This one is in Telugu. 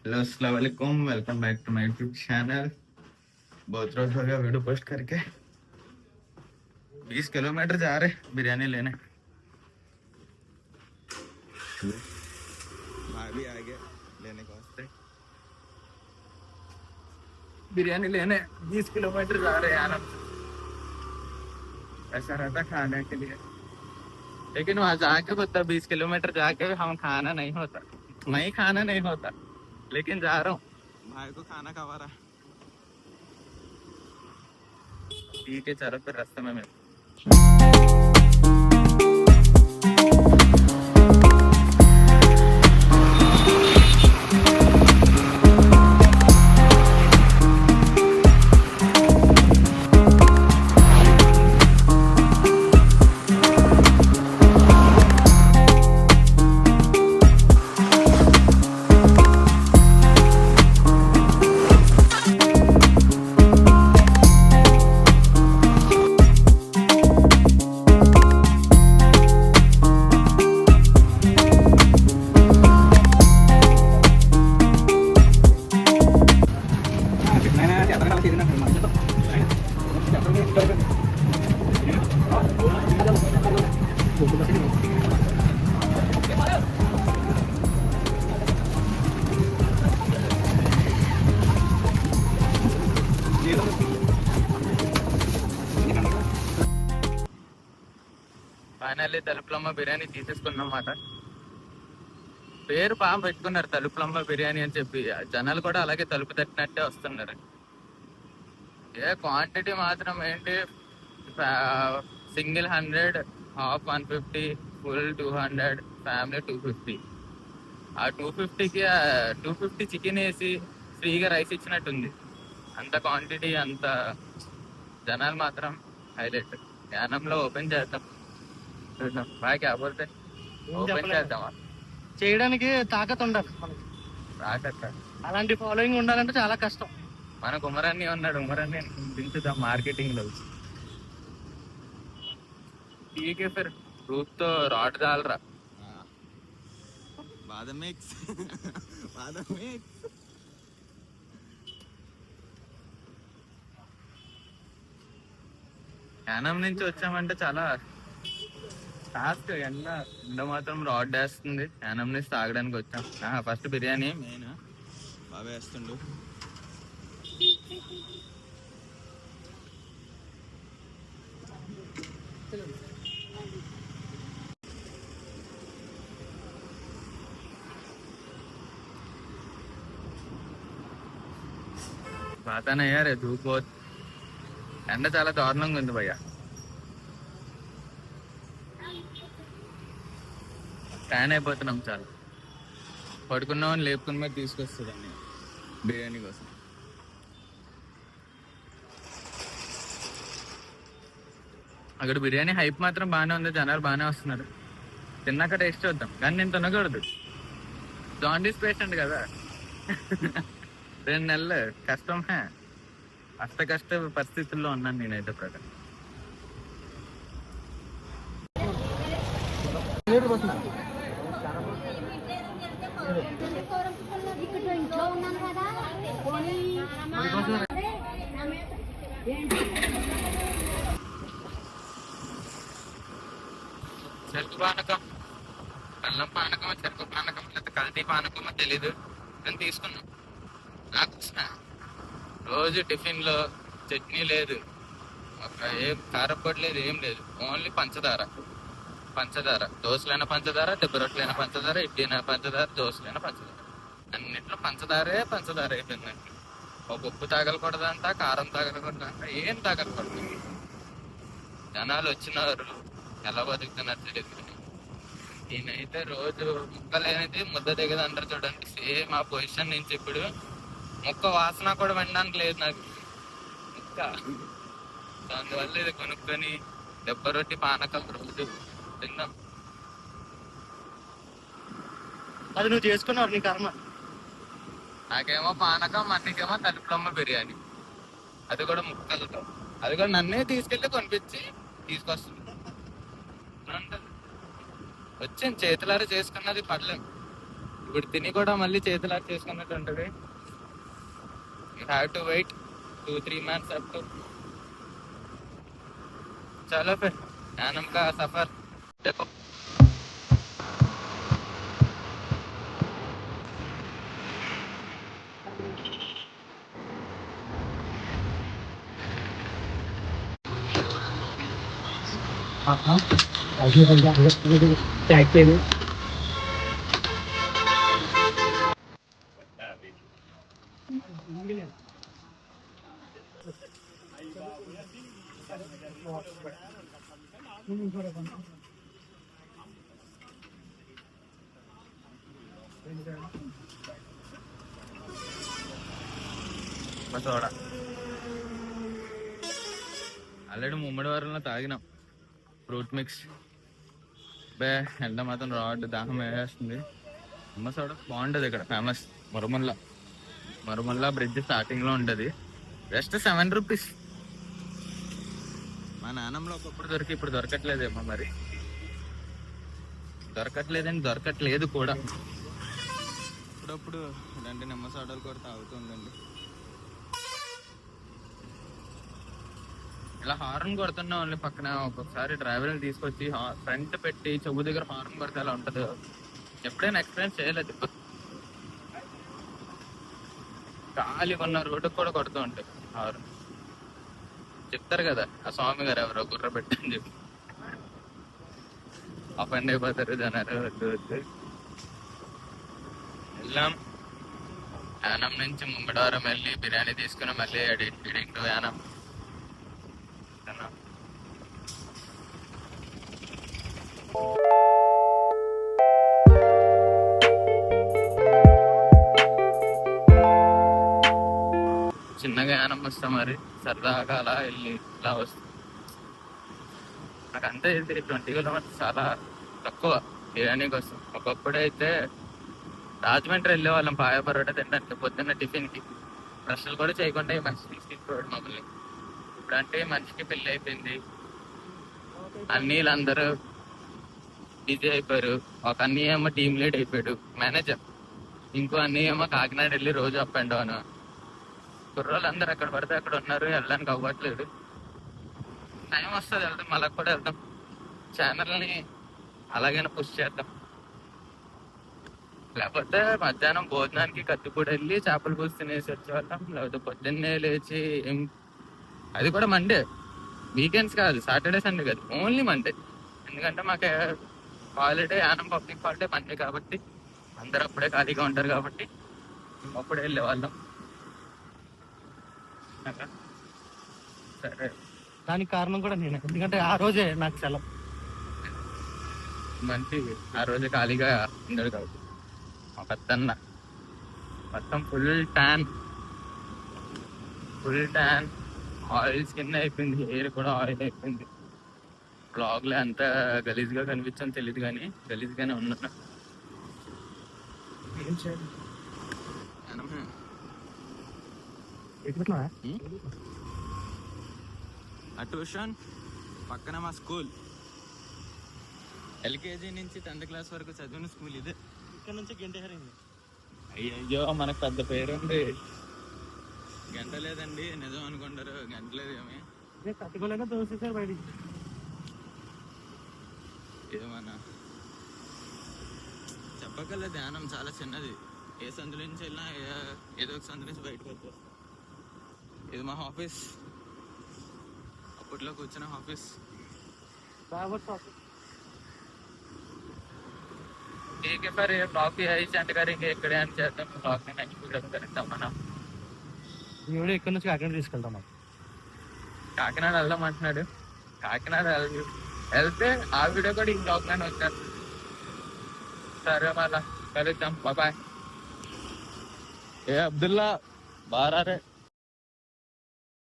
हेलो अस्सलाम वालेकुम, welcome back to my YouTube channel. बहुत रोज हो गया वीडियो पोस्ट करके। 20 किलोमीटर जा रहे बिरयानी लेने। भाई भी आ गए लेने के वास्ते बिरयानी लेने। 20 किलोमीटर जा रहे हैं यार। ऐसा रहता खाने के लिए, लेकिन वहां जाके पता 20 किलोमीटर जाके भी हम खाना नहीं होता, मैं खाना नहीं होता, लेकिन जा रहा हूँ। भाई को खाना खवा रहा। ठीक है चलो फिर रास्ते में मिलते। ఫైనల్లీ తలుపులమ్మ బిర్యానీ తీసేసుకున్నమాట. పేరు బాగా పెట్టుకున్నారు తలుపులమ్మ బిర్యానీ అని చెప్పి. జనాలు కూడా అలాగే తలుపు తట్టినట్టే వస్తున్నారు. క్వాంటిటీ మాత్రం ఏంటి, సింగిల్ 100, హాఫ్ 150, ఫుల్ 200, ఫ్యామిలీ 250. ఆ 250కి 250 చికెన్ వేసి ఫ్రీగా రైస్ ఇచ్చినట్టుంది. అంత క్వాంటిటీ, అంత జనాలు మాత్రం హైలైట్. యానంలో ఓపెన్ చేద్దాం, చూద్దాం. బాగా క్యాబోతే ఓపెన్ చేద్దామా? చేయడానికి తాకత్ ఉండాలి మనకి. తాకత్ అలాంటి ఫాలోయింగ్ ఉండాలంటే చాలా కష్టం. మనకు ఉమరాన్ని ఉన్నాడు, ఉమరాన్ని దించుదాం మార్కెటింగ్ లో. ठीक है फिर दूध तो रॉड डाल रहा। बादाम मिक्स बादाम मिक्स। యానం నుంచి వచ్చామంటే చాలా టాస్క్. ఎండ మాత్రం రాడ్ వేస్తుంది. యానం నుంచి తాగడానికి వచ్చాం. ఫస్ట్ బిర్యానీ మెయిన్ బాగా వేస్తుండు. బాతా నయ్యా రే ధూప్ బహుత్. ఎండ చాలా దారుణంగా ఉంది భయ్యా. ట్యాన్ అయిపోతున్నాం చాలా. పడుకున్నామని లేపుకుని మీద తీసుకొస్తుందండి బిర్యానీ కోసం. అక్కడ బిర్యానీ హైప్ మాత్రం బాగానే ఉంది, జనాలు బాగానే వస్తున్నారు. తిన్నాక టేస్ట్ చూద్దాం, కానీ నేను తినకూడదు. జాండీస్ పేషెంట్ కదా. 2 నెలలు కష్టం. అష్ట కష్ట పరిస్థితుల్లో ఉన్నాను నేనైతే ప్రకారం. చెరుకు పానకం, బెల్లం పానకం, చెరుకు పానకం, లేకపోతే కల్తీ పానకం తెలీదు, నేను తీసుకున్నాం. నాకు రోజు టిఫిన్ లో చట్నీ లేదు, ఏం కారపొడి లేదు, ఏం లేదు. ఓన్లీ పంచదార. దోశలైన పంచదార, దెబ్బ రొట్టెలైన పంచదార, ఇడ్లీ అయినా పంచదార, దోశలైన పంచదార. అన్నిట్లో పంచదారే అయిపోయిందండి. ఒక ఉప్పు తాగలకూడదంట, కారం తాగలకూడదంట, ఏం తాగలకూడదు. జనాలు వచ్చినారు, ఎలా బతుకుతున్నారు తెలియదు. నేనైతే రోజు ముక్కలేనిది ముద్ద దిగదు అంటారు చూడండి, సేమ్ ఆ పొజిషన్ నుంచి ఇప్పుడు. ముక్క వాసన కూడా వినడానికి లేదు నాకు ముక్క. అందువల్ల ఇది కొనుక్కొని దెబ్బ రొట్టి పానకం రోజు తిన్నాం. అది నువ్వు చేసుకున్నావు, నీ కర్మ. నాకేమో పానకం, అన్నికేమో తలుపులమ్మ బిర్యానీ, అది కూడా ముక్కలతో. అది కూడా నన్నే తీసుకెళ్ళి కొనిపించి తీసుకొస్తుంది. వచ్చింది చేతులారా చేసుకున్నది పడలేము. ఇప్పుడు తిని కూడా మళ్ళీ చేతులా చేసుకున్నట్టు ఉంటుంది. You have to wait 2-3 months up to. చలో ఫిర్ యానం కా సఫర్ देखो. సోడా ఆల్రెడీ ముమ్మడి వారంలో తాగినాం ఫ్రూట్ మిక్స్. బే ఎండ మాత్రం రాడ్ దాహం వేస్తుంది. అమ్మ సోడా బాగుంటుంది ఇక్కడ, ఫేమస్. మరుమల్ల బ్రిడ్జ్ స్టార్టింగ్ లో ఉంటది. Just 7 rupees. మా నాన్నంలో ఒకప్పుడు దొరికి ఇప్పుడు దొరకట్లేదేమో మరి. దొరకట్లేదు కూడా. అప్పుడప్పుడు ఇలాంటి నిమ్మ సోడాలు కూడా తాగుతుందండి. ఇలా హార్న్ కొడుతున్నా ఓన్లీ పక్కన ఒక్కొక్కసారి డ్రైవర్ని తీసుకొచ్చి ఫ్రంట్ పెట్టి చెవు దగ్గర హార్న్ కొడితే అలా ఉంటుంది. ఎప్పుడైనా ఎక్స్పీరియన్స్ చేయలేదు. ఖాళీ ఉన్న రోడ్డుకు కూడా కొడుతూ ఉంటాయి హార్న్. చెప్తారు కదా ఆ స్వామి గారు ఎవరో గుర్ర పెట్టని చెప్పి అపెండ్ అయిపోతారు జనాలు. వద్దు వెళ్ళాం. యానం నుంచి ముంగడవరం వెళ్ళి బిర్యానీ తీసుకుని మళ్ళీ ఎడింగ్ టు యానం. చిన్నగా యానం వస్తాం మరి, సరదాగా అలా వెళ్ళి ఇలా వస్తాం. నాకు అంతే 20 kilometers చాలా తక్కువ బిర్యానీ కోసం. ఒకప్పుడైతే రాజమండ్రి వెళ్ళే వాళ్ళం పాయ పరోటా తినడానికి పొద్దున్న టిఫిన్కి. ప్రశ్నలు కూడా చేయకుండా మనిషి తీసుకెళ్ళిపోయాడు మమ్మల్ని. ఇప్పుడంటే మనిషికి పెళ్ళి అయిపోయింది, అన్నీళ్ళందరూ బిజీ అయిపోయారు. ఒక అన్నయ్య ఏమో టీమ్ లీడ్ అయిపోయాడు, మేనేజర్. ఇంకో అన్నయ్య ఏమో కాకినాడ వెళ్ళి రోజు అప్ అండ్ డౌన్. కుర్రోళ్ళు అందరూ ఎక్కడ పడితే అక్కడ ఉన్నారు, వెళ్ళడానికి అవ్వట్లేదు. టైం వస్తుంది వెళ్తాం, మళ్ళీ కూడా వెళ్తాం. ఛానల్ని అలాగైనా పుష్ చేద్దాం. లేకపోతే మధ్యాహ్నం భోజనానికి కత్తిపూడి వెళ్ళి చేపల పులుసు తినేసి వచ్చేవాళ్ళం. లేకపోతే పొద్దున్నే లేచి అది కూడా మండే, వీకెండ్స్ కాదు, సాటర్డే సండే కాదు, ఓన్లీ మండే. ఎందుకంటే మాకు holiday, Yanam public holiday Monday కాబట్టి అందరూ అప్పుడే ఖాళీగా ఉంటారు కాబట్టి అప్పుడే వెళ్ళేవాళ్ళం. సరే, దానికి కారణం కూడా నేను, ఎందుకంటే ఆ రోజే నాకు సెలవు. మంచి ఆ రోజు ఖాళీగా ఉండడు కాబట్టి. మా పెద్దన్న మొత్తం ఫుల్ ట్యాన్, ఆయిల్ స్కిన్ అయిపోయింది, హెయిర్ కూడా ఆయిల్ అయిపోయింది. బ్లాగ్లో ఎంత గలీజ్గా కనిపించాను తెలియదు కానీ గలీజ్గానే ఉన్నా. ఏం చేయాలి? ఆ ట్యూషన్ పక్కన మా స్కూల్. LKG నుంచి 10th class వరకు చదివిన స్కూల్ ఇదే. ఇక్కడ నుంచి గంటేరింది. అయ్యో మనకు పెద్ద పేరుంది. గంట లేదండి, నిజం అనుకుంటారు, గంట లేదు. ఏమి కట్టుకోలేక దోసేసారు బయటికి. ఏమన్నా చెప్పగల ధ్యానం చాలా చిన్నది. ఏ సందు నుంచి వెళ్ళినా ఏదో ఒక సందు నుంచి బయటకు వస్తారు. ఇది మా ఆఫీస్, అప్పట్లో కూర్చున్న ఆఫీస్. ठीक है फिर ये ब्लॉग भी यही सेंड करेंगे इकड़े అని చేద్దాం. బ్లాగ్ ని నెక్స్ట్ వీడియో కలుద్దాం మనం. ఈ వీడియో ఇక్కడ నుంచి కాకినాడ తీసుకెళ్తాం. కాకినాడ వెళ్దాం అంటున్నాడు. కాకినాడ వెళ్తే ఆ వీడియో కూడా ఈ బ్లాగ్ లోనే వచ్చారు. సరే మళ్ళా కలుద్దాం, బాయ్. ఏ అబ్దుల్లా బారా రే.